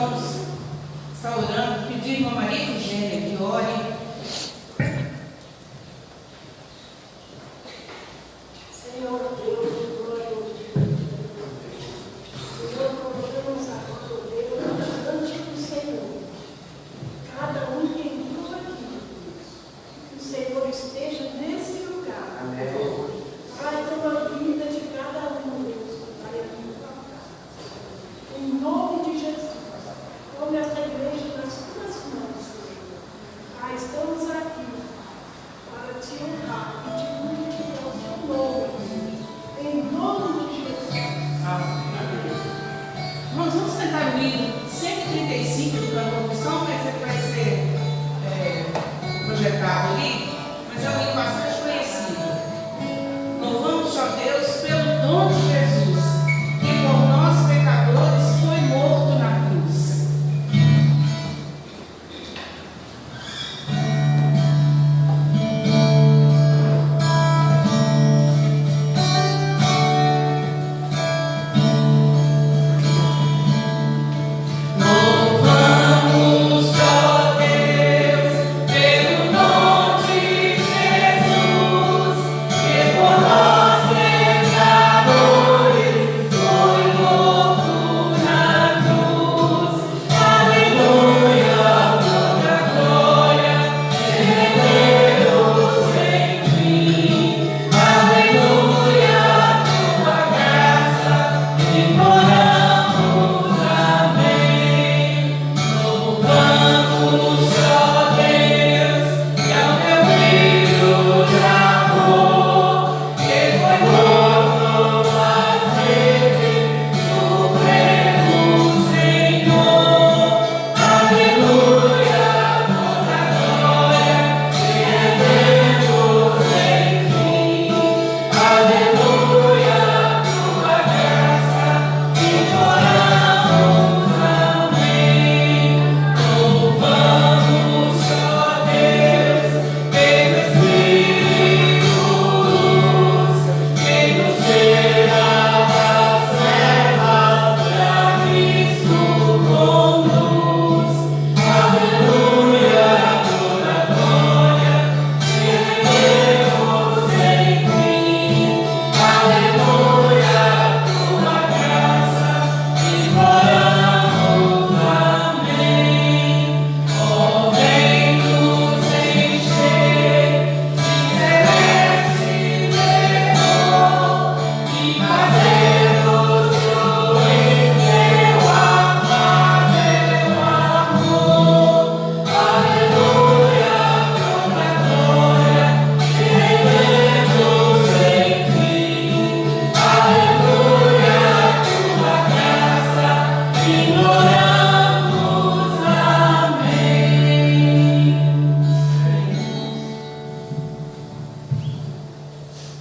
vamos estar orando, pedir uma Maria Eugênia que ore. Senhor Deus, glória a Deus. Senhor, colocamos agora, Deus, diante do Senhor. Cada um que entrou aqui, que o Senhor esteja nesse lugar. Amém. Pai, toma a vida de cada um, Deus, Pai, aqui na tua casa. Em nome de Jesus, tome esta igreja nas tuas mãos, Senhor. Pai, estamos aqui para te honrar e te glorificar o teu nome. Em nome de Jesus. Amém. Vamos tentar o hino 135 do cantor Missão, mas ele vai ser projetado ali, mas é um hino bastante conhecido. Louvamos a Deus pelo dom de Jesus, que por nós pecadores foi morto na cruz.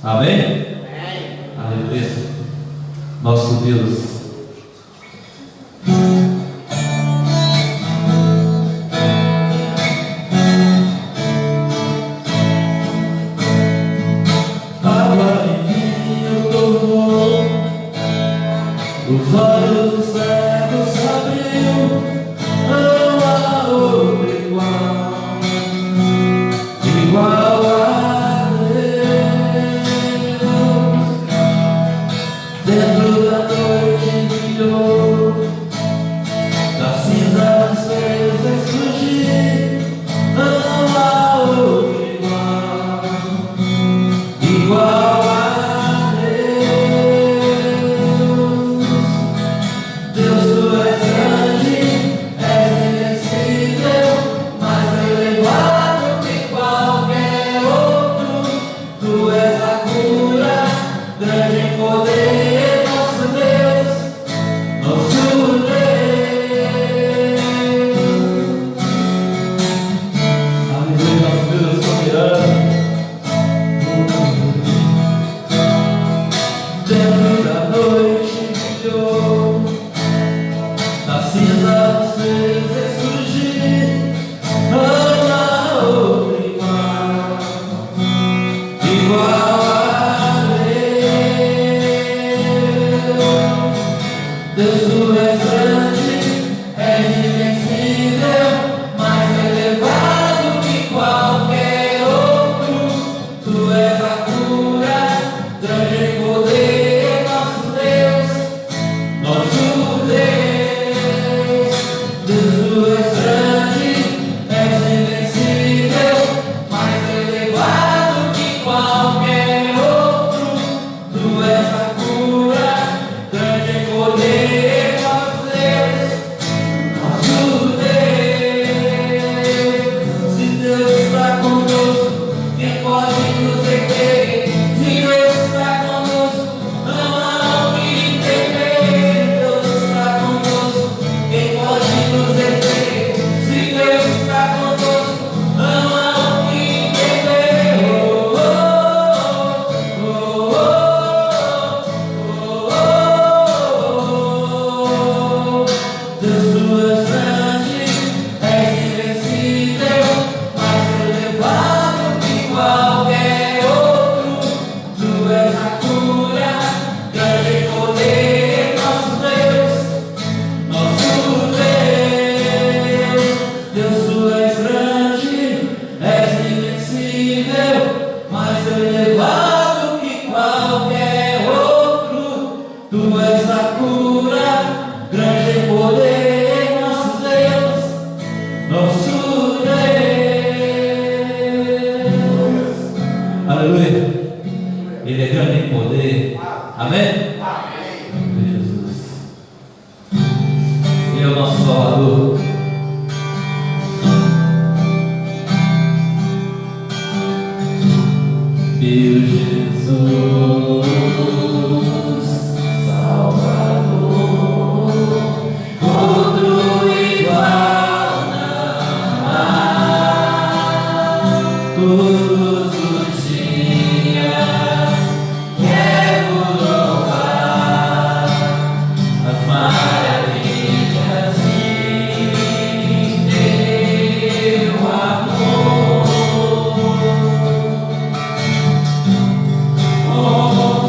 Amém? Aleluia. Nosso Deus. Os olhos dos cegos abriu, não há outro igual a Deus. Dentro da noite brilhou, das cinzas fez ressurgir, não há outro igual a Deus, tu és grande, és invencível, mas é o nosso Salvador. Meu Jesus, Salvador, outro igual não há. Todos os dias quero louvar as maravilhas de teu amor. Oh,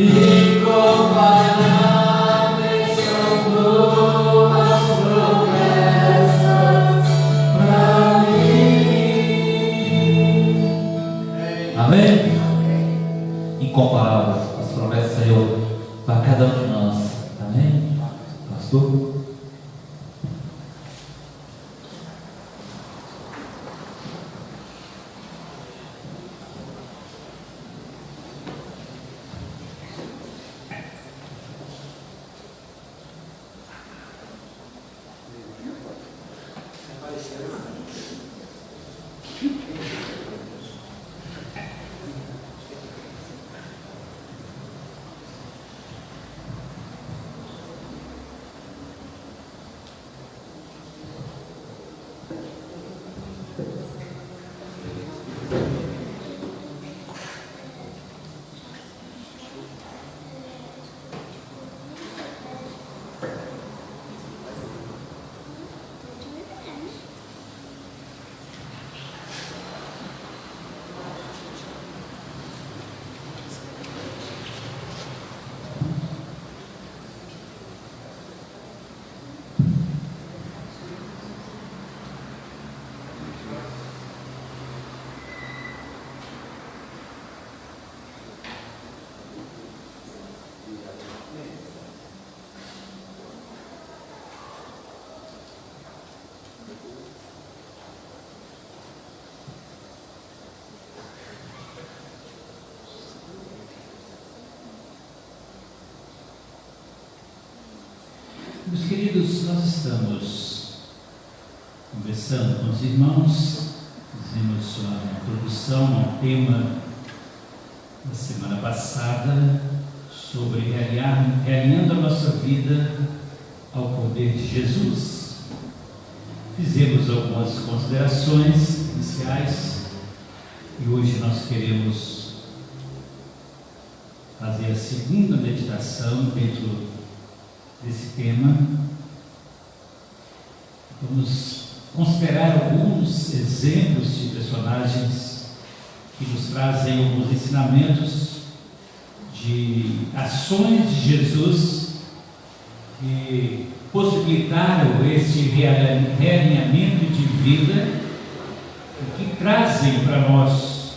incomparáveis são tuas promessas pra mim. Amém? Incomparáveis as promessas, Senhor, para cada um de nós. Amém? Pastor? Meus queridos, nós estamos conversando com os irmãos, fizemos uma introdução ao tema da semana passada sobre realinhando a nossa vida ao poder de Jesus. Fizemos algumas considerações iniciais e hoje nós queremos fazer a segunda meditação dentro desse tema. Vamos considerar alguns exemplos de personagens que nos trazem alguns ensinamentos de ações de Jesus que possibilitaram esse realinhamento de vida e que trazem para nós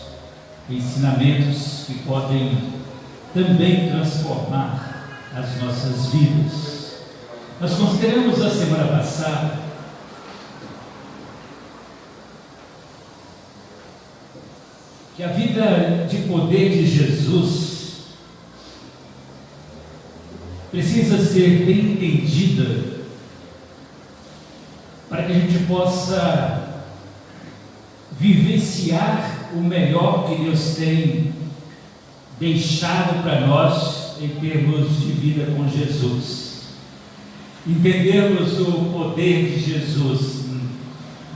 ensinamentos que podem também transformar as nossas vidas. Nós consideramos a semana passada que a vida de poder de Jesus precisa ser bem entendida para que a gente possa vivenciar o melhor que Deus tem deixado para nós em termos de vida com Jesus. Entendermos o poder de Jesus,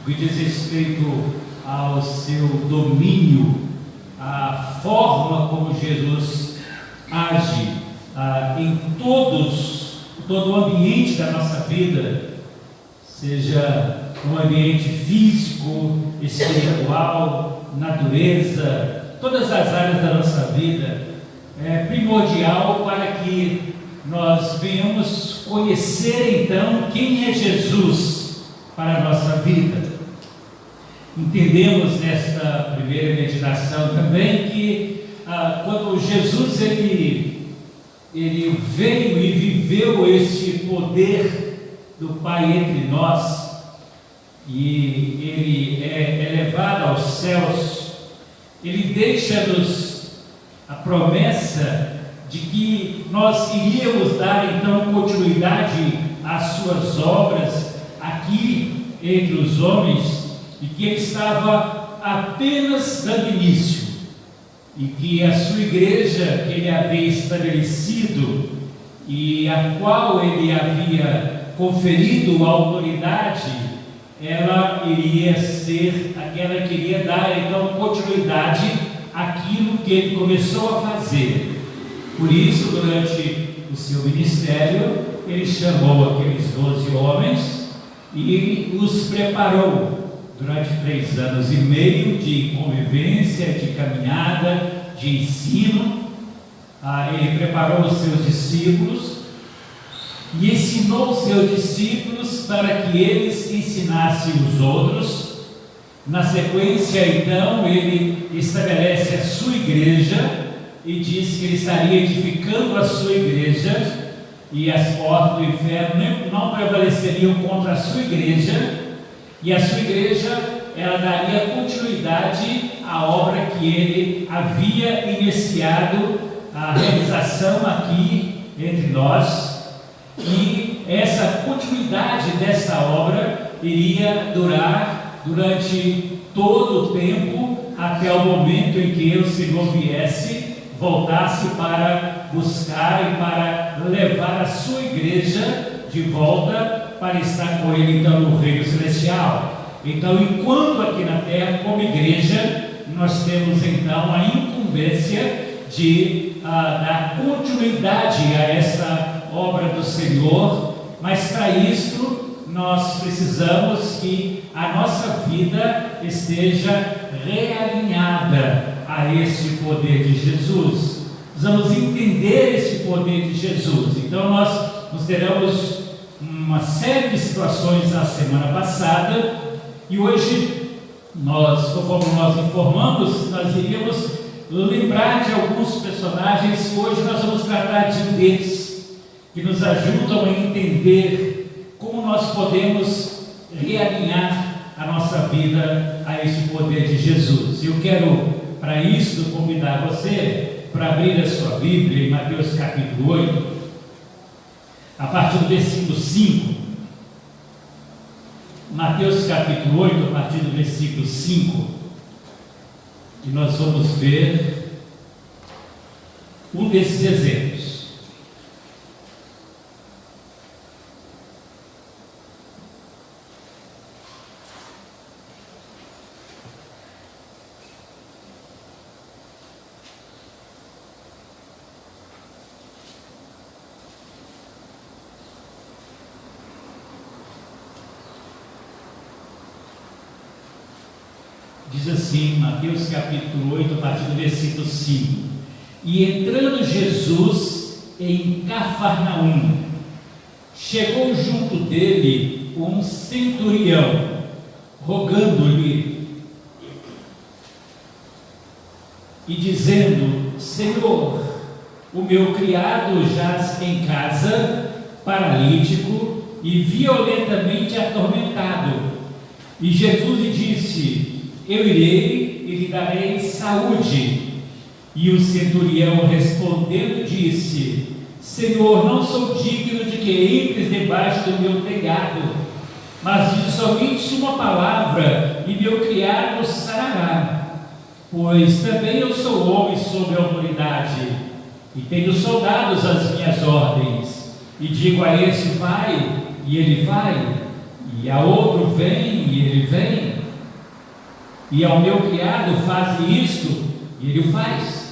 que diz respeito ao seu domínio, a forma como Jesus age em todo o ambiente da nossa vida, seja um ambiente físico, espiritual, natureza, todas as áreas da nossa vida. É primordial para que nós venhamos conhecer então quem é Jesus para a nossa vida. Entendemos nesta primeira meditação também que quando Jesus ele veio e viveu esse poder do Pai entre nós e ele é elevado aos céus, ele deixa-nos a promessa de que nós iríamos dar então continuidade às suas obras aqui entre os homens, e que ele estava apenas dando início, e que a sua igreja que ele havia estabelecido e a qual ele havia conferido a autoridade, ela iria ser aquela que iria dar então continuidade aquilo que ele começou a fazer. Por isso, durante o seu ministério, ele chamou aqueles 12 homens e os preparou durante 3 anos e meio de convivência, de caminhada, de ensino, ele preparou os seus discípulos e ensinou os seus discípulos para que eles ensinassem os outros. Na sequência, então, ele estabelece a sua igreja e diz que ele estaria edificando a sua igreja e as portas do inferno não prevaleceriam contra a sua igreja, e a sua igreja, ela daria continuidade à obra que ele havia iniciado, a realização aqui entre nós, e essa continuidade dessa obra iria durar durante todo o tempo, até o momento em que o Senhor viesse, voltasse para buscar e para levar a sua igreja de volta para estar com ele então no reino celestial. Então, enquanto aqui na terra, como igreja, nós temos então a incumbência de dar continuidade a essa obra do Senhor, mas para isso nós precisamos que a nossa vida esteja realinhada a este poder de Jesus. Precisamos entender esse poder de Jesus. Então nós teremos uma série de situações na semana passada, e hoje conforme nós informamos, nós iríamos lembrar de alguns personagens que hoje nós vamos tratar de um deles, que nos ajudam a entender como nós podemos realinhar a nossa vida a este poder de Jesus. Eu quero, para isso, convidar você para abrir a sua Bíblia em Mateus capítulo 8, a partir do versículo 5. Mateus capítulo 8, a partir do versículo 5, e nós vamos ver um desses exemplos. Diz assim, Mateus capítulo 8, a partir do versículo 5: E entrando Jesus em Cafarnaum, chegou junto dele um centurião, rogando-lhe e dizendo: Senhor, o meu criado jaz em casa, paralítico e violentamente atormentado. E Jesus lhe disse: Eu irei e lhe darei saúde. E o centurião respondendo disse: Senhor, não sou digno de que entres debaixo do meu telhado, mas diz somente uma palavra e meu criado sarará. Pois também eu sou homem sob autoridade e tenho soldados às minhas ordens, e digo a este: vai, e ele vai, e a outro: vem, e ele vem, e ao meu criado: faze isto, e ele o faz.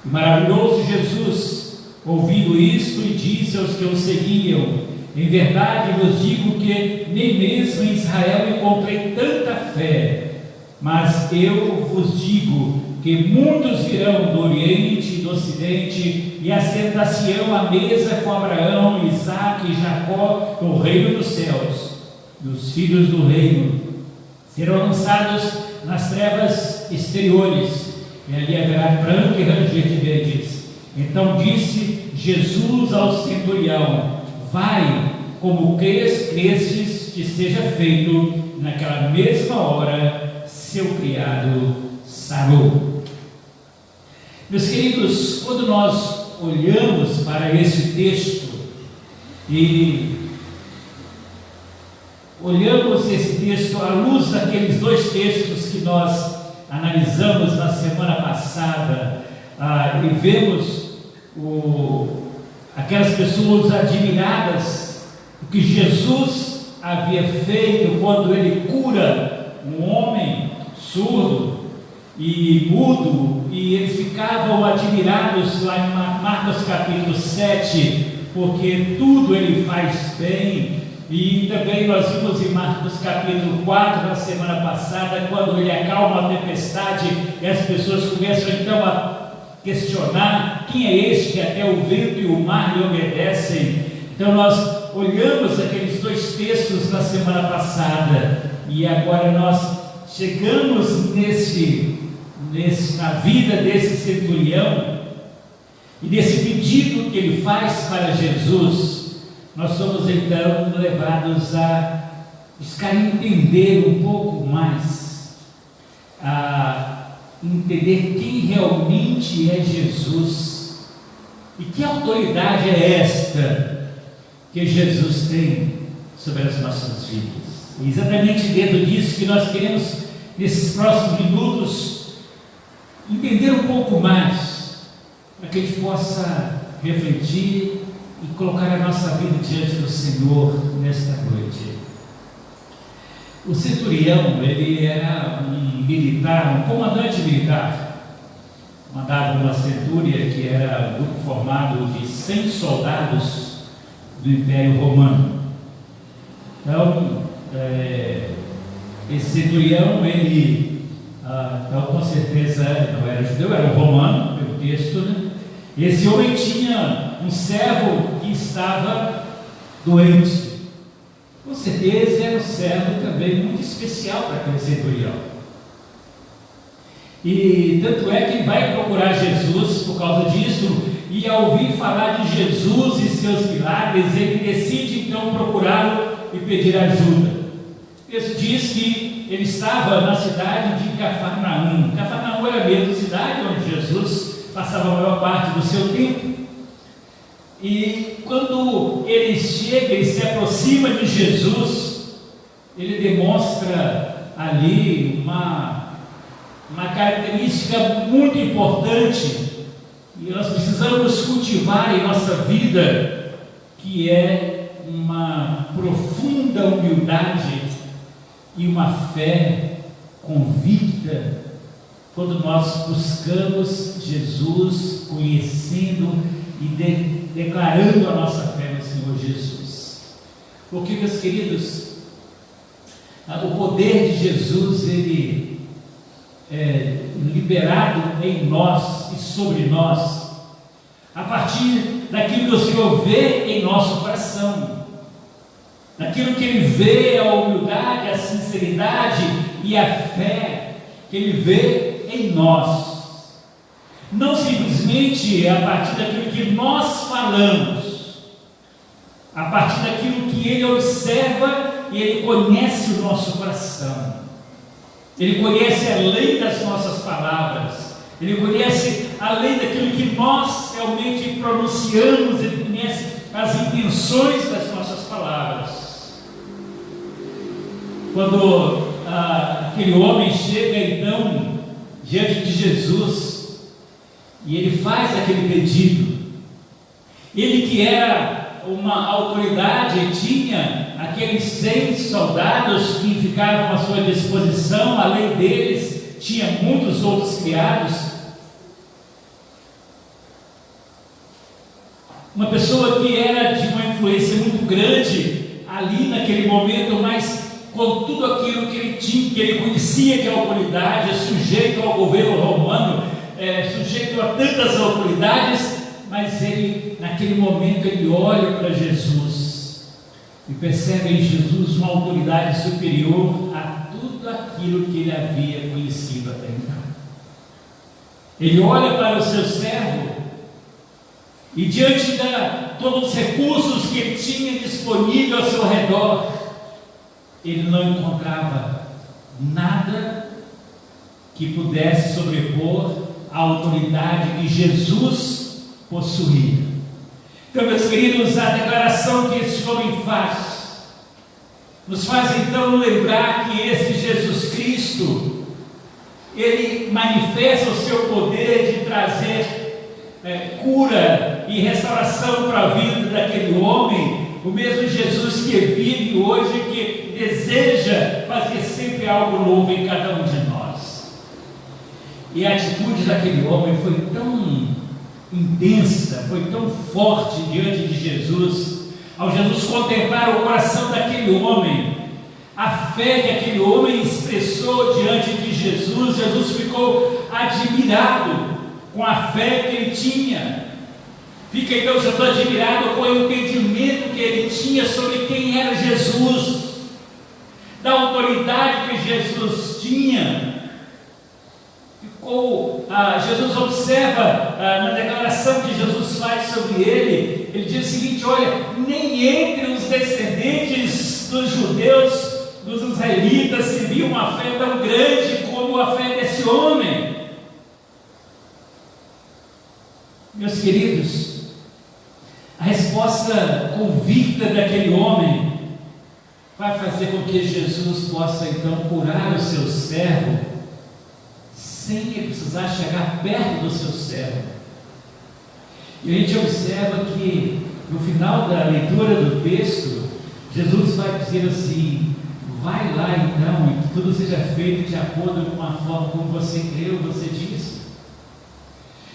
E maravilhou-se Jesus ouvindo isto, e disse aos que o seguiam: em verdade vos digo que nem mesmo em Israel encontrei tanta fé. Mas eu vos digo que muitos virão do Oriente e do Ocidente e assentar-se-ão à mesa com Abraão, Isaque e Jacó no reino dos céus. E os filhos do reino serão lançados nas trevas exteriores, e ali haverá pranto e ranger de dentes. Então disse Jesus ao centurião: vai, como crestes, que seja feito. Naquela mesma hora seu criado sarou. Meus queridos, quando nós olhamos para esse texto e olhamos esse texto à luz daqueles dois textos que nós analisamos na semana passada, e vemos aquelas pessoas admiradas o que Jesus havia feito quando ele cura um homem surdo e mudo, e eles ficavam admirados lá em Marcos capítulo 7, porque tudo ele faz bem. E também nós vimos em Marcos capítulo 4 na semana passada, quando ele acalma a tempestade e as pessoas começam então a questionar quem é este que até o vento e o mar lhe obedecem? Então nós olhamos aqueles dois textos na semana passada e agora nós chegamos na vida desse centurião e nesse pedido que ele faz para Jesus. Nós somos então levados a buscar entender um pouco mais, a entender quem realmente é Jesus e que autoridade é esta que Jesus tem sobre as nossas vidas. E exatamente dentro disso que nós queremos, nesses próximos minutos, entender um pouco mais, para que a gente possa refletir e colocar a nossa vida diante do Senhor nesta noite. O centurião, ele era um militar, um comandante militar, mandava uma centúria que era um grupo formado de 100 soldados do Império Romano. Então, esse centurião, ele, então, com certeza não era judeu, era um romano, pelo texto, né? Esse homem tinha um servo que estava doente. Com certeza era um servo também muito especial para aquele centurião. E tanto é que ele vai procurar Jesus por causa disso, e ao ouvir falar de Jesus e seus milagres, ele decide então procurá-lo e pedir ajuda. O texto diz que ele estava na cidade de Cafarnaum. Cafarnaum era a mesma cidade onde Jesus passava a maior parte do seu tempo. E quando ele chega, ele se aproxima de Jesus, ele demonstra ali uma característica muito importante e nós precisamos cultivar em nossa vida, que é uma profunda humildade e uma fé convicta quando nós buscamos Jesus, conhecendo e declarando a nossa fé no Senhor Jesus. Porque, meus queridos, o poder de Jesus, ele é liberado em nós e sobre nós, a partir daquilo que o Senhor vê em nosso coração, daquilo que Ele vê, a humildade, a sinceridade e a fé que Ele vê em nós. Não simplesmente a partir daquilo que nós falamos, a partir daquilo que Ele observa e Ele conhece o nosso coração. Ele conhece além das nossas palavras, Ele conhece além daquilo que nós realmente pronunciamos, Ele conhece as intenções das nossas palavras. Quando aquele homem chega então diante de Jesus e ele faz aquele pedido, ele que era uma autoridade, tinha aqueles 100 soldados que ficavam à sua disposição, além deles tinha muitos outros criados. Uma pessoa que era de uma influência muito grande ali naquele momento, mas com tudo aquilo que ele tinha, que ele conhecia que a autoridade, sujeito ao governo romano, sujeito a tantas autoridades, mas ele, naquele momento, ele olha para Jesus e percebe em Jesus uma autoridade superior a tudo aquilo que ele havia conhecido até então. Ele olha para o seu servo e, diante de todos os recursos que ele tinha disponível ao seu redor, ele não encontrava nada que pudesse sobrepor a autoridade que Jesus possuía. Então, meus queridos, a declaração que esse homem faz nos faz então lembrar que esse Jesus Cristo, ele manifesta o seu poder de trazer cura e restauração para a vida daquele homem, o mesmo Jesus que vive hoje, que deseja fazer sempre algo novo em cada um de nós. E a atitude daquele homem foi tão intensa, foi tão forte diante de Jesus. Ao Jesus contemplar o coração daquele homem, a fé que aquele homem expressou diante de Jesus, Jesus ficou admirado com a fé que ele tinha. Fica então Jesus admirado com o entendimento que ele tinha sobre quem era Jesus, da autoridade que Jesus tinha. Jesus observa na declaração que Jesus faz sobre ele, ele diz o seguinte: olha, nem entre os descendentes dos judeus, dos israelitas, se viu uma fé tão grande como a fé desse homem. Meus queridos, a resposta convicta daquele homem vai fazer com que Jesus possa então curar o seu servo, sem ele precisar chegar perto do seu servo. E a gente observa que no final da leitura do texto, Jesus vai dizer assim: vai lá então, e que tudo seja feito de acordo com a forma como você creu, você disse.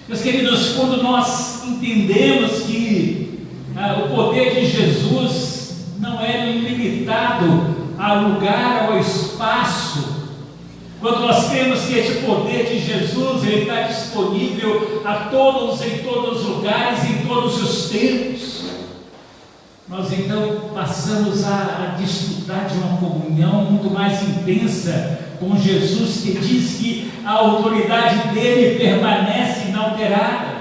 Meus queridos, quando nós entendemos que o poder de Jesus não é limitado a lugar, ao espaço, quando nós temos que esse poder de Jesus ele está disponível a todos, em todos os lugares, em todos os tempos, nós então passamos a desfrutar de uma comunhão muito mais intensa com Jesus, que diz que a autoridade dele permanece inalterada.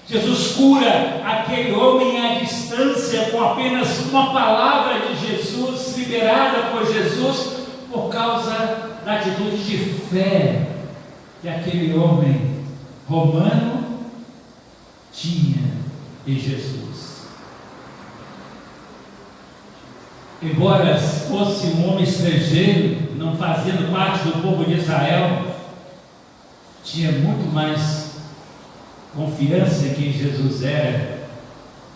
Jesus cura aquele homem à distância com apenas uma palavra de Jesus, liberada por Jesus, por causa da atitude de fé que aquele homem romano tinha em Jesus. Embora fosse um homem estrangeiro, não fazendo parte do povo de Israel, tinha muito mais confiança em quem Jesus era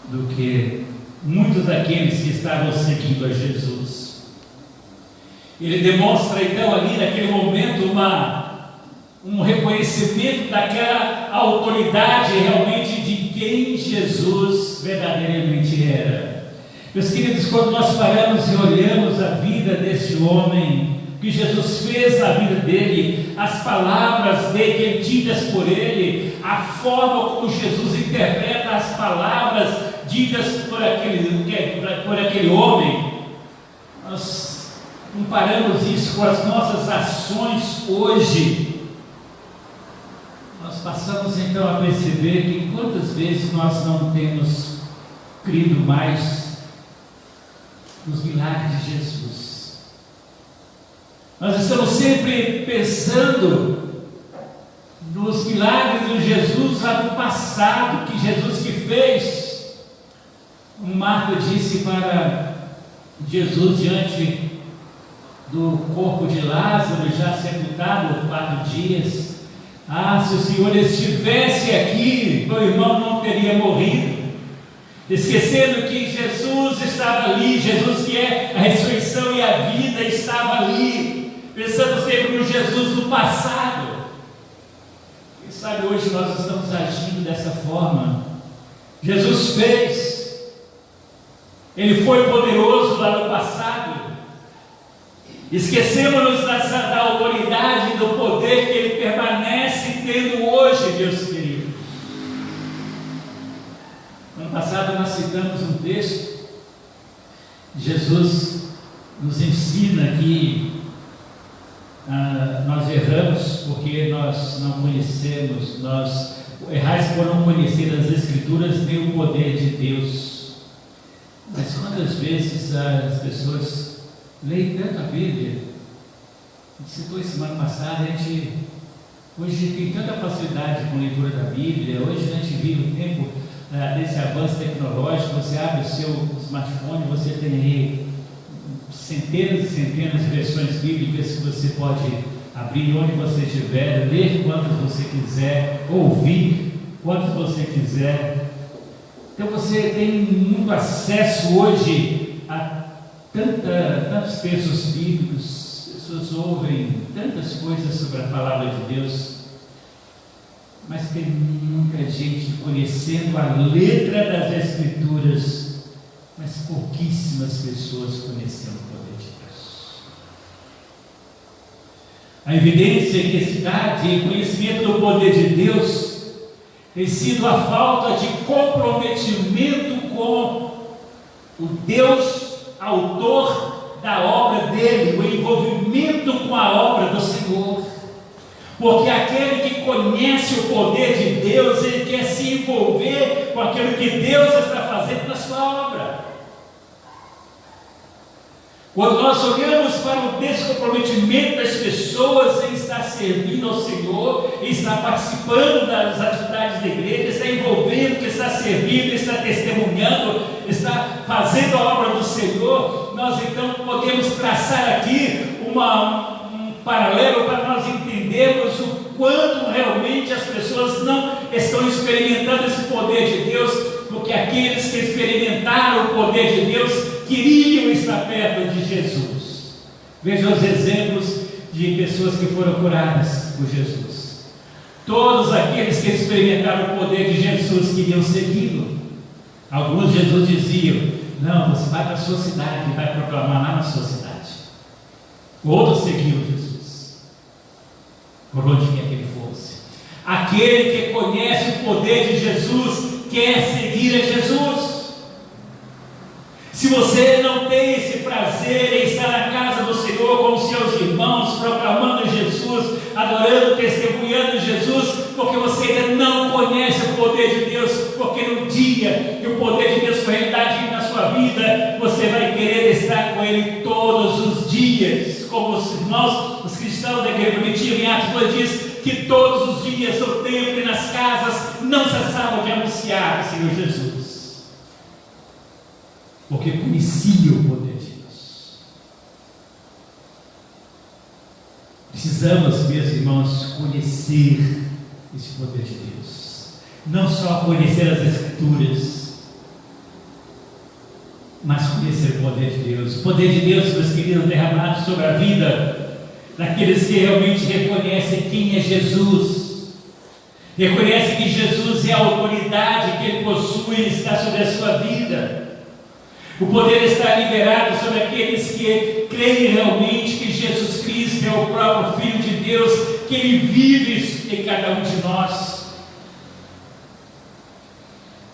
do que muitos daqueles que estavam seguindo a Jesus. Ele demonstra então ali naquele momento um reconhecimento daquela autoridade realmente de quem Jesus verdadeiramente era. Meus queridos, quando nós paramos e olhamos a vida desse homem, o que Jesus fez na vida dele, as palavras dele ditas por ele, a forma como Jesus interpreta as palavras ditas por aquele homem, nós comparamos isso com as nossas ações hoje, nós passamos então a perceber que quantas vezes nós não temos crido mais nos milagres de Jesus. Nós estamos sempre pensando nos milagres de Jesus lá no passado, que Jesus que fez. Marta disse para Jesus diante do corpo de Lázaro, já sepultado por 4 dias: ah, se o Senhor estivesse aqui, meu irmão não teria morrido. Esquecendo que Jesus estava ali, Jesus que é a ressurreição e a vida estava ali, pensando sempre no Jesus do passado. Quem sabe hoje nós estamos agindo dessa forma. Jesus fez, Ele foi poderoso lá no passado, esquecemos-nos da autoridade, do poder que Ele permanece tendo hoje, meus queridos. No passado nós citamos um texto, Jesus nos ensina que nós erramos porque nós não conhecemos, nós errais por não conhecer as Escrituras nem o poder de Deus. Mas quantas vezes as pessoas leem tanto a Bíblia? A gente citou semana passada, a gente hoje tem tanta facilidade com a leitura da Bíblia, hoje a gente vive o tempo desse avanço tecnológico. Você abre o seu smartphone, você tem aí centenas e centenas de versões bíblicas que você pode abrir onde você estiver, ler quantas você quiser, ouvir quantas você quiser. Então você tem muito acesso hoje a tantos textos bíblicos, pessoas ouvem tantas coisas sobre a palavra de Deus, mas tem muita gente conhecendo a letra das Escrituras, mas pouquíssimas pessoas conhecendo o poder de Deus. A evidência que se dá de conhecimento do poder de Deus tem sido a falta de comprometimento com o Deus autor da obra dele, o envolvimento com a obra do Senhor. Porque aquele que conhece o poder de Deus, ele quer se envolver com aquilo que Deus está fazendo na sua obra. Quando nós olhamos para o descomprometimento das pessoas em estar servindo ao Senhor, em estar participando das atividades da igreja, está envolvendo, está servindo, está testemunhando, está fazendo a obra do Senhor, nós então podemos traçar aqui um paralelo para nós entendermos o quanto realmente as pessoas não estão experimentando esse poder de Deus, porque aqueles que experimentaram o poder de Deus queriam estar perto de Jesus. Veja os exemplos de pessoas que foram curadas por Jesus. Todos aqueles que experimentaram o poder de Jesus queriam segui-lo. Alguns Jesus diziam: não, você vai para a sua cidade e vai proclamar lá na sua cidade. Outros seguiam Jesus, por onde quer que ele fosse. Aquele que conhece o poder de Jesus quer seguir a Jesus. Se você não tem esse prazer em estar na casa do Senhor com os seus irmãos, proclamando Jesus, adorando, testemunhando Jesus, porque você ainda não conhece o poder de Deus, porque no dia que o poder de Deus for realidade na sua vida, você vai querer estar com Ele todos os dias, como os irmãos, os cristãos da igreja primitiva, em Atos 2 diz que todos os dias no templo e nas casas não cessavam de anunciar o Senhor Jesus, porque conhecia o poder de Deus. Precisamos, meus irmãos, conhecer esse poder de Deus, não só conhecer as Escrituras, mas conhecer o poder de Deus. O poder de Deus, meus queridos, derramado sobre a vida daqueles que realmente reconhecem quem é Jesus, reconhecem que Jesus é a autoridade que Ele possui e está sobre a sua vida. O poder está liberado sobre aqueles que creem realmente que Jesus Cristo é o próprio Filho de Deus, que Ele vive em cada um de nós.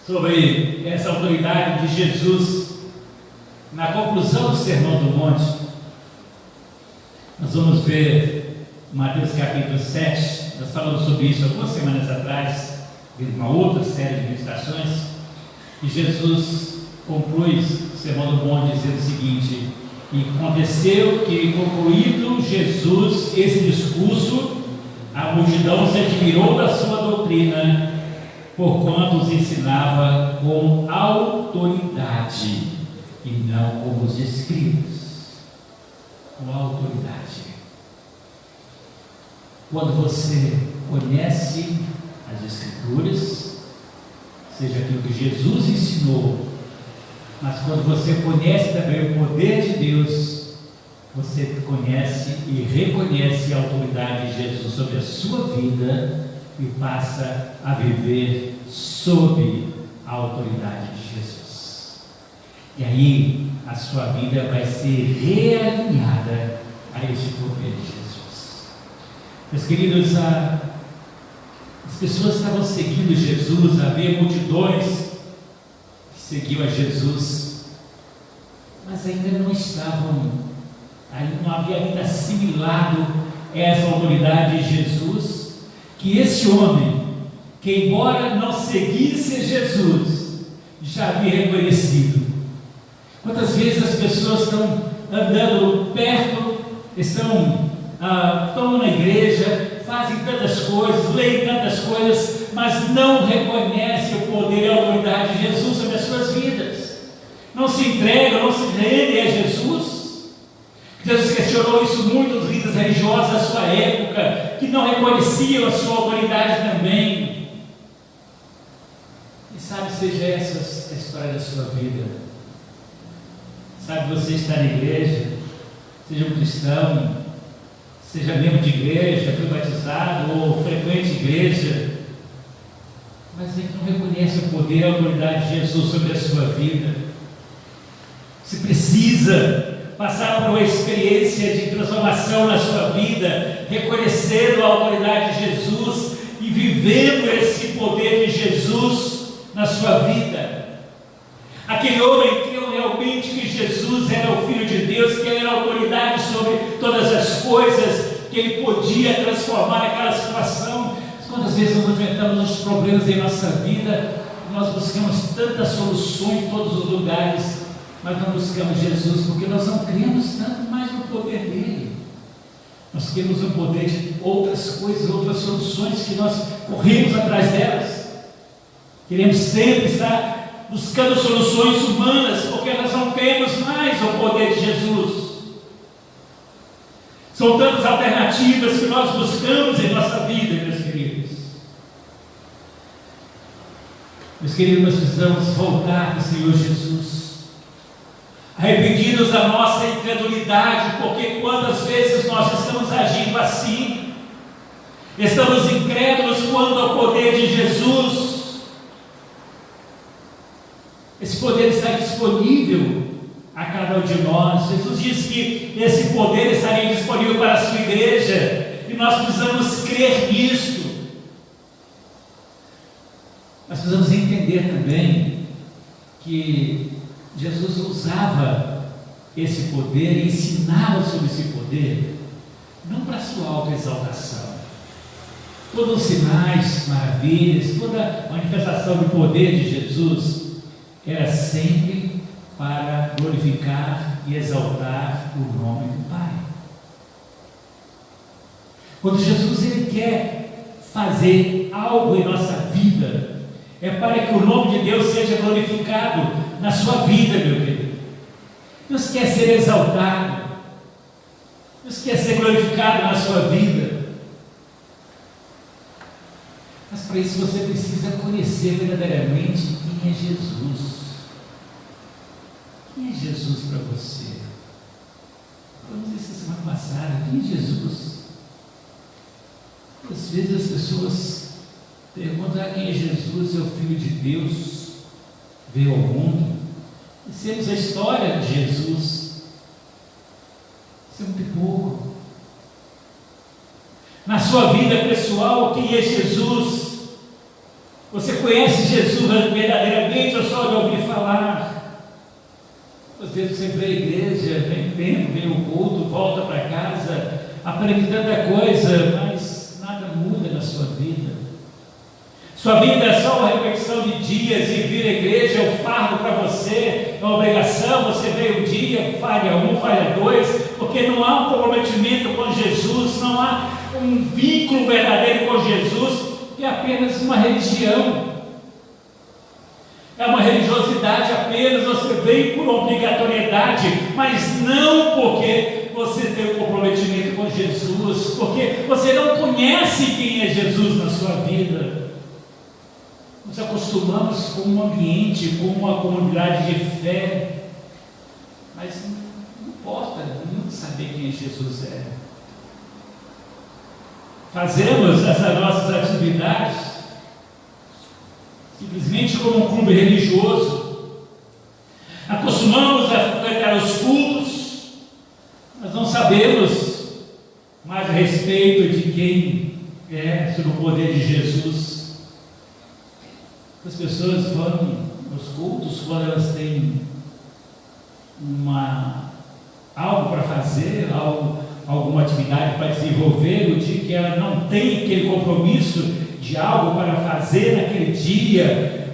Sobre essa autoridade de Jesus, na conclusão do Sermão do Monte, nós vamos ver Mateus capítulo 7, nós falamos sobre isso algumas semanas atrás, em uma outra série de ministrações, e Jesus conclui o Sermão do Monte dizendo o seguinte: e aconteceu que, concluído Jesus esse discurso, a multidão se admirou da sua doutrina, porquanto os ensinava com autoridade e não como os escribas. Com autoridade. Quando você conhece as Escrituras, seja aquilo que Jesus ensinou, mas quando você conhece também o poder de Deus, você conhece e reconhece a autoridade de Jesus sobre a sua vida e passa a viver sob a autoridade de Jesus. E aí a sua vida vai ser realinhada a este poder de Jesus. Meus queridos, as pessoas estavam seguindo Jesus, havia multidões que seguiam a Jesus, mas ainda não estavam, não havia ainda assimilado essa autoridade de Jesus, que esse homem, que embora não seguisse Jesus, já havia reconhecido. Quantas vezes as pessoas estão andando perto, estão na igreja, fazem tantas coisas, leem tantas coisas, mas não reconhecem o poder e a autoridade de Jesus sobre as suas vidas, não se entregam, não se rendem a Jesus. Jesus questionou isso muito dos líderes religiosos da sua época, que não reconheciam a sua autoridade também. E sabe, seja essa a história da sua vida. Sabe, você está na igreja, seja um cristão, seja membro de igreja, foi batizado ou frequente igreja, mas ele não reconhece o poder e a autoridade de Jesus sobre a sua vida. Você precisa passar por uma experiência de transformação na sua vida, reconhecendo a autoridade de Jesus e vivendo esse poder de Jesus na sua vida. Aquele homem creu realmente que Jesus era o Filho de Deus, que ele era autoridade sobre todas as coisas, que ele podia transformar aquela situação. Quantas vezes nós enfrentamos os problemas em nossa vida, nós buscamos tantas soluções em todos os lugares, mas não buscamos Jesus, porque nós não cremos tanto mais no poder dele. Nós queremos o poder de outras coisas, outras soluções, que nós corremos atrás delas. Queremos sempre estar buscando soluções humanas, porque nós não temos mais o poder de Jesus. São tantas alternativas que nós buscamos em nossa vida, meus queridos. Meus queridos, nós precisamos voltar para o Senhor Jesus, arrependidos da nossa incredulidade, porque quantas vezes nós estamos agindo assim, estamos incrédulos quanto ao poder de Jesus. Esse poder está disponível a cada um de nós. Jesus disse que esse poder estaria disponível para a sua igreja, e nós precisamos crer nisto. Nós precisamos entender também que Jesus usava esse poder e ensinava sobre esse poder, não para a sua autoexaltação. Todos os sinais, maravilhas, toda a manifestação do poder de Jesus era sempre para glorificar e exaltar o nome do Pai. Quando Jesus ele quer fazer algo em nossa vida, é para que o nome de Deus seja glorificado na sua vida, meu querido. Deus quer ser exaltado, Deus quer ser glorificado na sua vida. Mas para isso você precisa conhecer verdadeiramente quem é Jesus. Quem é Jesus para você? Vamos dizer semana passada, quem é Jesus? Às vezes as pessoas perguntam quem é Jesus. É o Filho de Deus, veio ao mundo. Conhecemos a história de Jesus. Isso é muito pouco. Na sua vida pessoal, quem é Jesus? Você conhece Jesus verdadeiramente ou só de ouvir falar? Às vezes você vem à igreja, vem tempo, vem o culto, volta para casa, aprende tanta coisa, mas nada muda na sua vida. Sua vida é só uma repetição de dias, e vir à igreja é um fardo para você, é uma obrigação. Você veio um dia, falha um, falha dois, porque não há um comprometimento com Jesus, não há um vínculo verdadeiro com Jesus, que é apenas uma religião, é uma religiosidade apenas. Você veio por obrigatoriedade, mas não porque você tem um comprometimento com Jesus, porque você não conhece quem é Jesus na sua vida. Nos acostumamos com um ambiente, com uma comunidade de fé, mas não importa muito saber quem Jesus é. Fazemos essas nossas atividades simplesmente como um clube religioso. Acostumamos a frequentar os cultos, mas não sabemos mais a respeito de quem é, sobre o poder de Jesus. As pessoas vão aos cultos quando elas têm algo para fazer, alguma atividade para desenvolver, no dia que ela não tem aquele compromisso de algo para fazer naquele dia,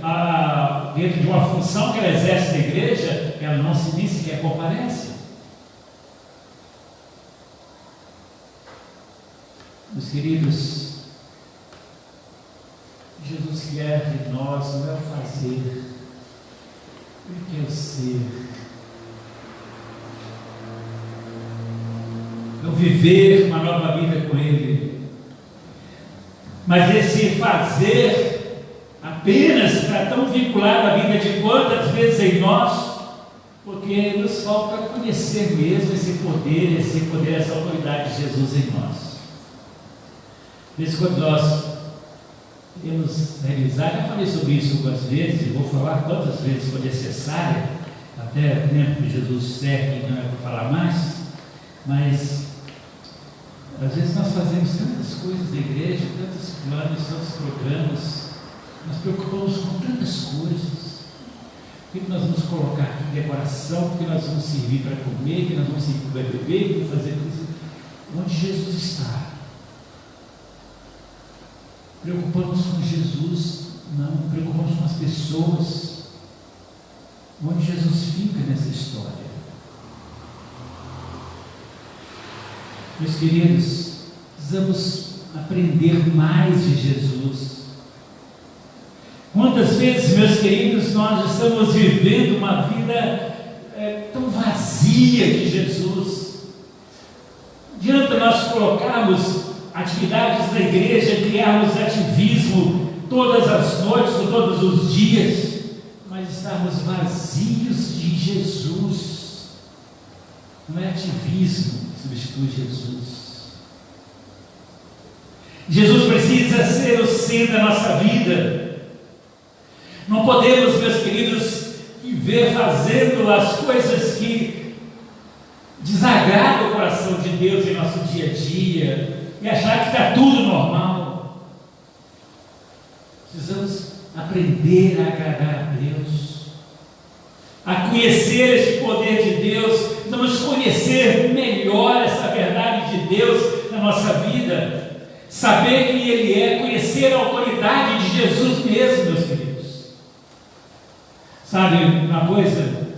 dentro de uma função que ela exerce na igreja, ela não nem sequer comparece. Meus queridos, Jesus quer de nós não é o fazer, Ele quer o ser, é o viver uma nova vida com Ele. Mas esse fazer apenas está tão vinculado à vida de quantas vezes em nós, porque nos falta conhecer mesmo esse poder, essa autoridade de Jesus em nós. Por isso, quando nós podemos realizar, já falei sobre isso algumas vezes, e vou falar quantas vezes for necessário, até o tempo que Jesus serve, não é para falar mais, mas Às vezes nós fazemos tantas coisas da igreja, tantos planos, tantos programas, nós preocupamos com tantas coisas. O que nós vamos colocar aqui em decoração, o que nós vamos servir para comer, o que nós vamos servir para beber, o que vamos fazer isso. Onde Jesus está? Preocupamos com Jesus? Não, preocupamos com as pessoas. Onde Jesus fica nessa história? Meus queridos, precisamos aprender mais de Jesus. Quantas vezes, meus queridos, nós estamos vivendo uma vida tão vazia de Jesus? Não adianta nós colocarmos atividades da igreja, criarmos ativismo todas as noites ou todos os dias, mas estarmos vazios de Jesus. Não é ativismo que substitui Jesus. Jesus precisa ser o centro da nossa vida. Não podemos, meus queridos, viver fazendo as coisas que desagradam o coração de Deus em nosso dia a dia e achar que está tudo normal. Precisamos aprender a agradar a Deus, a conhecer este poder de Deus. Precisamos conhecer melhor essa verdade de Deus na nossa vida, saber quem Ele é, conhecer a autoridade de Jesus mesmo, meus queridos. Sabe uma coisa?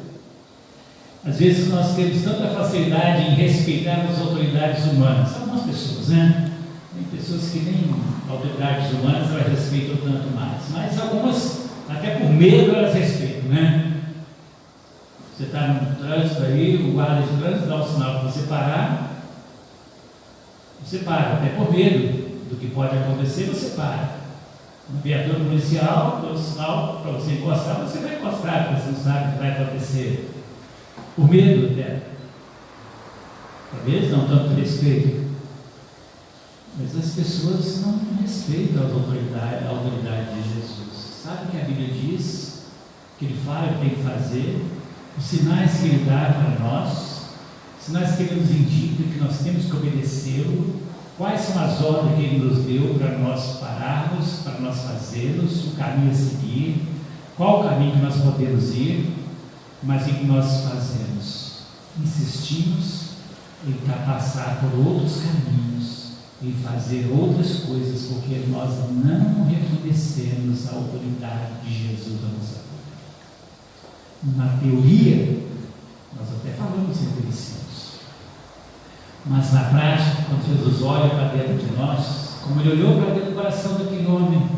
Às vezes nós temos tanta facilidade em respeitar as autoridades humanas. Algumas pessoas, né? Tem pessoas que nem autoridades humanas elas respeitam tanto mais, mas algumas, até por medo, elas respeitam, né? Você está no trânsito aí, o guarda de trânsito dá um sinal para você parar, você para, até por medo do que pode acontecer, você para. Um viatura policial dá um sinal para você encostar, você vai encostar, porque você não sabe o que vai acontecer. Por medo até. Talvez não tanto respeito. Mas as pessoas não respeitam a autoridade de Jesus. Sabe o que a Bíblia diz? Que Ele fala o que tem que fazer, os sinais que Ele dá para nós, os sinais que Ele nos indica que nós temos que obedecê-lo. Quais são as ordens que Ele nos deu para nós pararmos, para nós fazermos, o caminho a seguir, qual o caminho que nós podemos ir, mas em que nós fazemos? Insistimos em passar por outros caminhos, em fazer outras coisas, porque nós não reconhecemos a autoridade de Jesus na nossa vida. Na teoria, nós até falamos em reconhecemos. Mas na prática, quando Jesus olha para dentro de nós, como Ele olhou para dentro do coração daquele homem,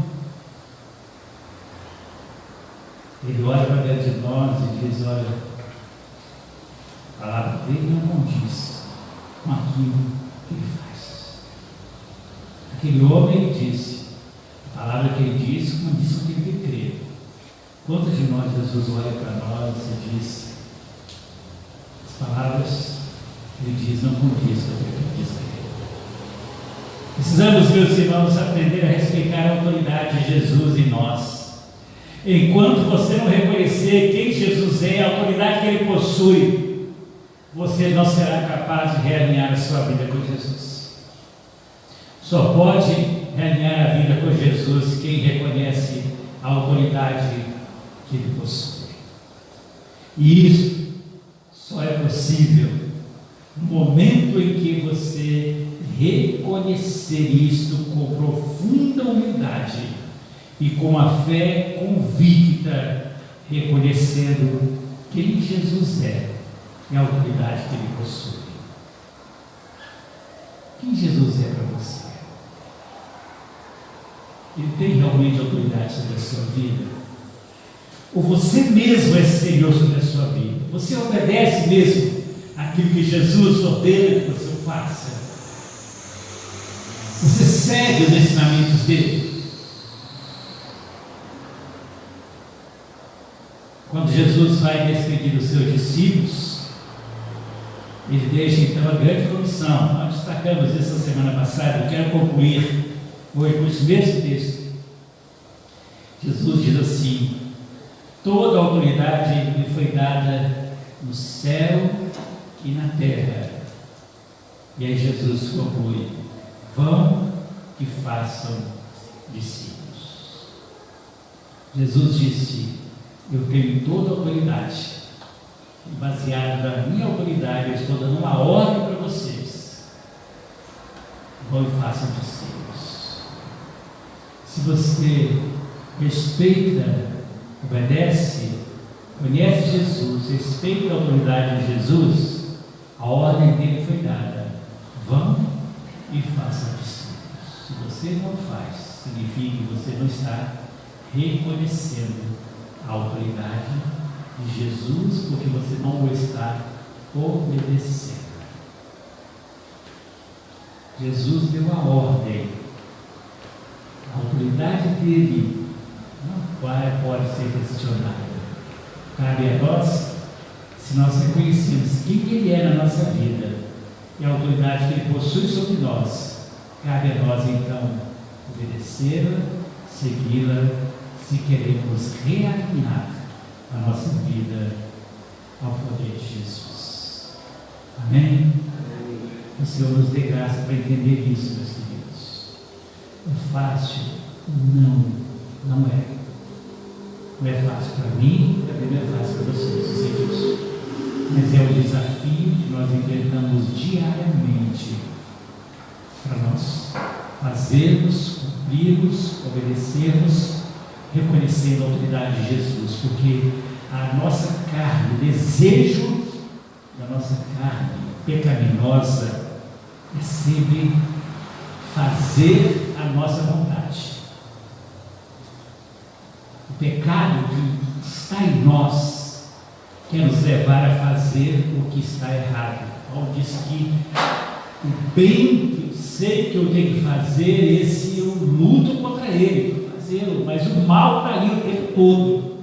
Ele olha para dentro de nós e diz: olha, a palavra dele não condiz com aquilo que Ele faz. Aquele homem disse, a palavra que Ele disse condiz com aquilo que Ele crê. Quantos de nós Jesus olha para nós e diz, as palavras Ele diz não condiz com aquilo que diz aqui. Precisamos, meus irmãos, aprender a respeitar a autoridade de Jesus em nós. Enquanto você não reconhecer quem Jesus é, a autoridade que Ele possui, você não será capaz de realinhar a sua vida com Jesus. Só pode realinhar a vida com Jesus quem reconhece a autoridade que Ele possui. E isso só é possível no momento em que você reconhecer isto com profunda humildade e com a fé convicta, reconhecendo quem Jesus é e a autoridade que Ele possui. Quem Jesus é para você? Ele tem realmente autoridade sobre a sua vida? Ou você mesmo é Senhor sobre a sua vida? Você obedece mesmo aquilo que Jesus ordena que você faça? Você segue os ensinamentos dele? Quando Jesus vai despedir os seus discípulos, Ele deixa então a grande comissão. Nós destacamos isso na semana passada. Eu quero concluir hoje com esse mesmo texto. Jesus diz assim: toda a autoridade me foi dada no céu e na terra. E aí Jesus conclui: vão e façam discípulos. Jesus disse: eu tenho toda a autoridade, e baseado na minha autoridade, eu estou dando uma ordem para vocês: vão e façam discípulos. Se você respeita, obedece, conhece Jesus, respeita a autoridade de Jesus, a ordem dele foi dada: vão e façam discípulos. Se você não faz, significa que você não está reconhecendo a autoridade de Jesus, porque você não o está obedecendo. Jesus deu a ordem, a autoridade dele não pode ser questionada. Cabe a nós, se nós reconhecemos quem ele é na nossa vida e a autoridade que ele possui sobre nós, cabe a nós então obedecê-la, segui-la, se queremos realinhar a nossa vida ao poder de Jesus. Amém? O Senhor nos dê graça para entender isso, meus queridos. É fácil? Não é. Não é fácil para mim, também não é fácil para vocês, eu sei disso. Mas é um desafio que nós enfrentamos diariamente para nós fazermos, cumprirmos, obedecermos, reconhecendo a autoridade de Jesus, porque a nossa carne, o desejo da nossa carne pecaminosa é sempre fazer a nossa vontade. O pecado que está em nós quer nos levar a fazer o que está errado. Paulo diz que o bem que eu sei que eu tenho que fazer, esse eu luto contra ele, mas o mal está ali o tempo todo.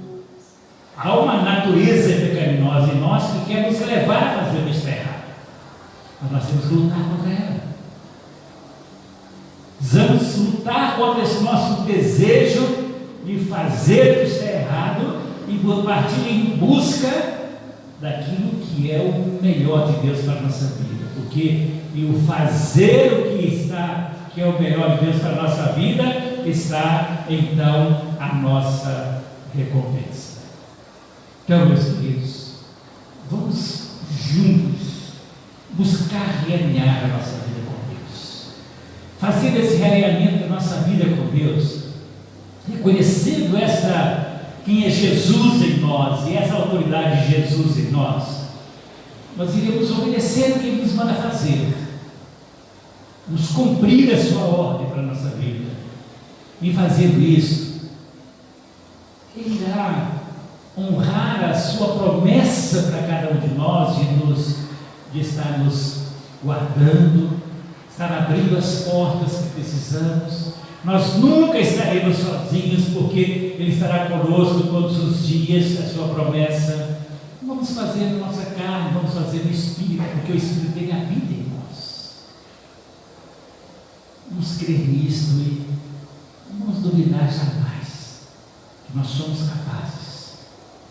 Há uma natureza pecaminosa em nós que quer nos levar a fazer o que está errado, mas nós temos que lutar contra ela. Precisamos lutar contra esse nosso desejo de fazer o que está errado e partir em busca daquilo que é o melhor de Deus para a nossa vida, porque o fazer o que é o melhor de Deus para a nossa vida está então a nossa recompensa. Então, meus queridos, vamos juntos buscar realinhar a nossa vida com Deus, fazer esse realinhamento da nossa vida com Deus, reconhecendo quem é Jesus em nós e essa autoridade de Jesus em nós. Nós iremos obedecer o que Ele nos manda fazer, nos cumprir a sua ordem para a nossa vida. E fazendo isso, Ele irá honrar a sua promessa para cada um de nós de estar nos guardando, estar abrindo as portas que precisamos. Nós nunca estaremos sozinhos, porque Ele estará conosco todos os dias, a sua promessa. Vamos fazer na nossa carne, vamos fazer no Espírito, porque o Espírito dele habita em nós. Vamos crer nisto e não vamos duvidar jamais que nós somos capazes,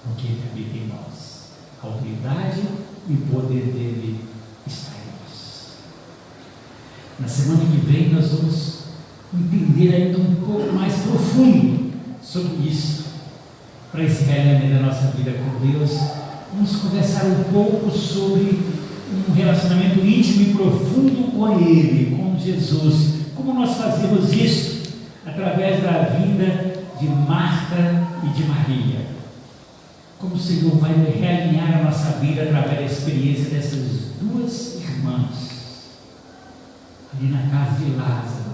porque Ele habita em nós. A autoridade e o poder dele está em nós. Na semana que vem nós vamos entender ainda um pouco mais profundo sobre isso, para esse realinhamento da nossa vida com Deus. Vamos conversar um pouco sobre um relacionamento íntimo e profundo com Ele, com Jesus. Como nós fazemos isso? Através da vida de Marta e de Maria. Como o Senhor vai realinhar a nossa vida através da experiência dessas duas irmãs, ali na casa de Lázaro.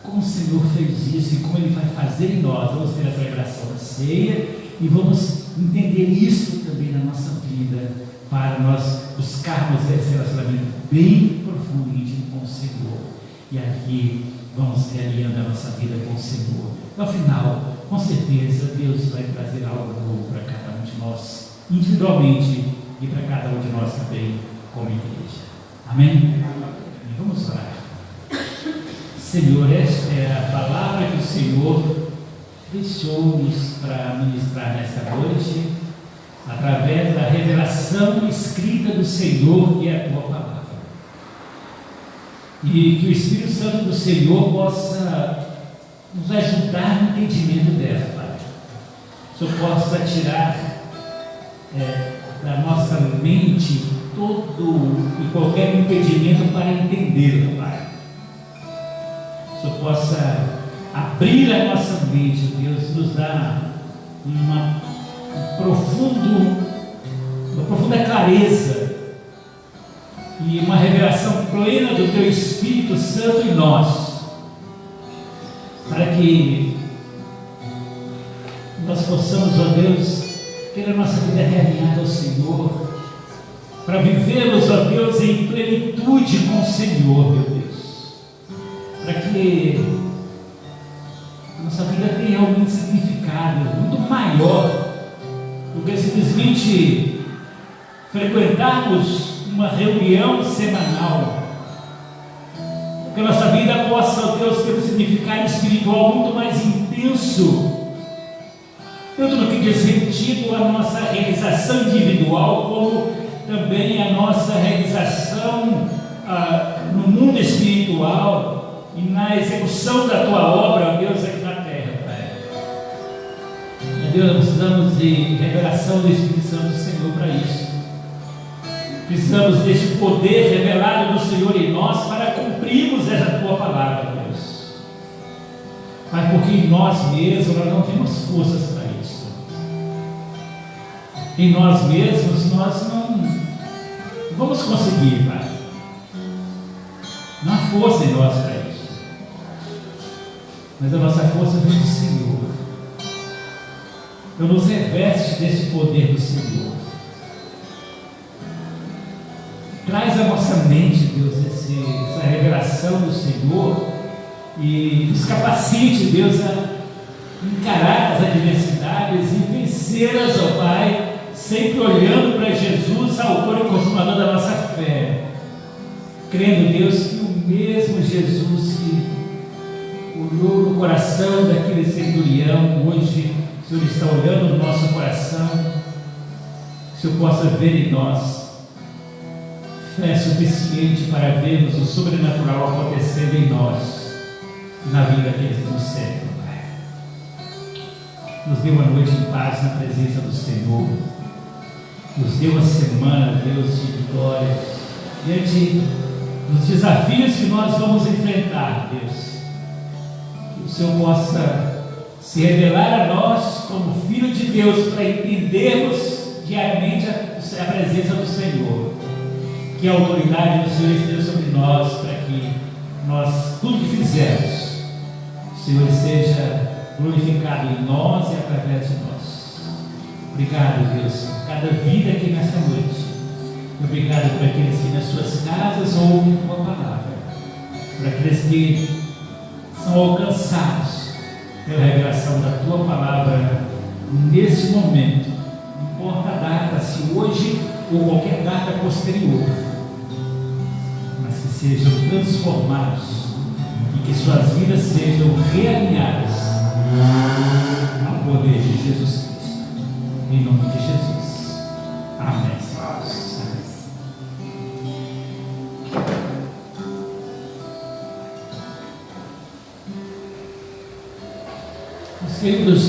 Como o Senhor fez isso e como Ele vai fazer em nós. Vamos ter a celebração da ceia e vamos entender isso também na nossa vida, para nós buscarmos esse relacionamento bem profundo e íntimo com o Senhor. E aqui vamos realinhando a nossa vida com o Senhor. No final, com certeza, Deus vai trazer algo novo para cada um de nós, individualmente, e para cada um de nós também, como igreja. Amém? E vamos orar. Senhor, esta é a palavra que o Senhor deixou-nos para ministrar nesta noite, através da revelação escrita do Senhor, que é a tua palavra. e que o Espírito Santo do Senhor possa nos ajudar no entendimento dela, Pai. Que o Senhor possa tirar da nossa mente todo e qualquer impedimento para entendê-la, Pai. Que o Senhor possa abrir a nossa mente, Deus, nos dar uma profunda clareza e uma revelação plena do Teu Espírito Santo em nós, para que nós possamos, ó Deus, ter a nossa vida realinhada ao Senhor, para vivermos, ó Deus, em plenitude com o Senhor, meu Deus, para que a nossa vida tenha algum significado muito maior do que simplesmente frequentarmos uma reunião semanal. Que a nossa vida possa, ó Deus, ter um significado espiritual muito mais intenso, tanto no que diz respeito à nossa realização individual, como também a nossa realização no mundo espiritual e na execução da Tua obra, ó Deus, aqui na terra, Pai. Deus, nós precisamos de revelação do Espírito Santo do Senhor para isso. Precisamos deste poder revelado do Senhor em nós para cumprirmos essa Tua palavra, Deus. Mas porque em nós mesmos nós não temos forças para isso. Em nós mesmos nós não vamos conseguir, Pai. Não há força em nós para isso. Mas a nossa força vem do Senhor. Então nos reveste desse poder do Senhor. Traz à nossa mente, Deus, essa revelação do Senhor e nos capacite, Deus, a encarar as adversidades e vencê-las, ó Pai, sempre olhando para Jesus, autor e consumador da nossa fé, crendo, Deus, que o mesmo Jesus que olhou no coração daquele centurião, hoje o Senhor está olhando no nosso coração, que o Senhor possa ver em nós fé suficiente para vermos o sobrenatural acontecendo em nós e na vida daqueles que nos cercam, Pai. Nos dê uma noite em paz na presença do Senhor. Nos dê uma semana, Deus, de vitórias diante dos desafios que nós vamos enfrentar, Deus. Que o Senhor possa se revelar a nós como Filho de Deus, para entendermos diariamente a presença do Senhor. Que a autoridade do Senhor esteja sobre nós, para que nós, tudo que fizermos, o Senhor seja glorificado em nós e através de nós. Obrigado, Deus, por cada vida aqui nesta noite. Obrigado por aqueles que nas suas casas ouvem a Tua palavra, por aqueles que são alcançados pela revelação da Tua palavra nesse momento. Não importa a data, se hoje ou qualquer data posterior, mas que sejam transformados e que suas vidas sejam realinhadas ao poder de Jesus Cristo. Em nome de Jesus. Amém. Os queridos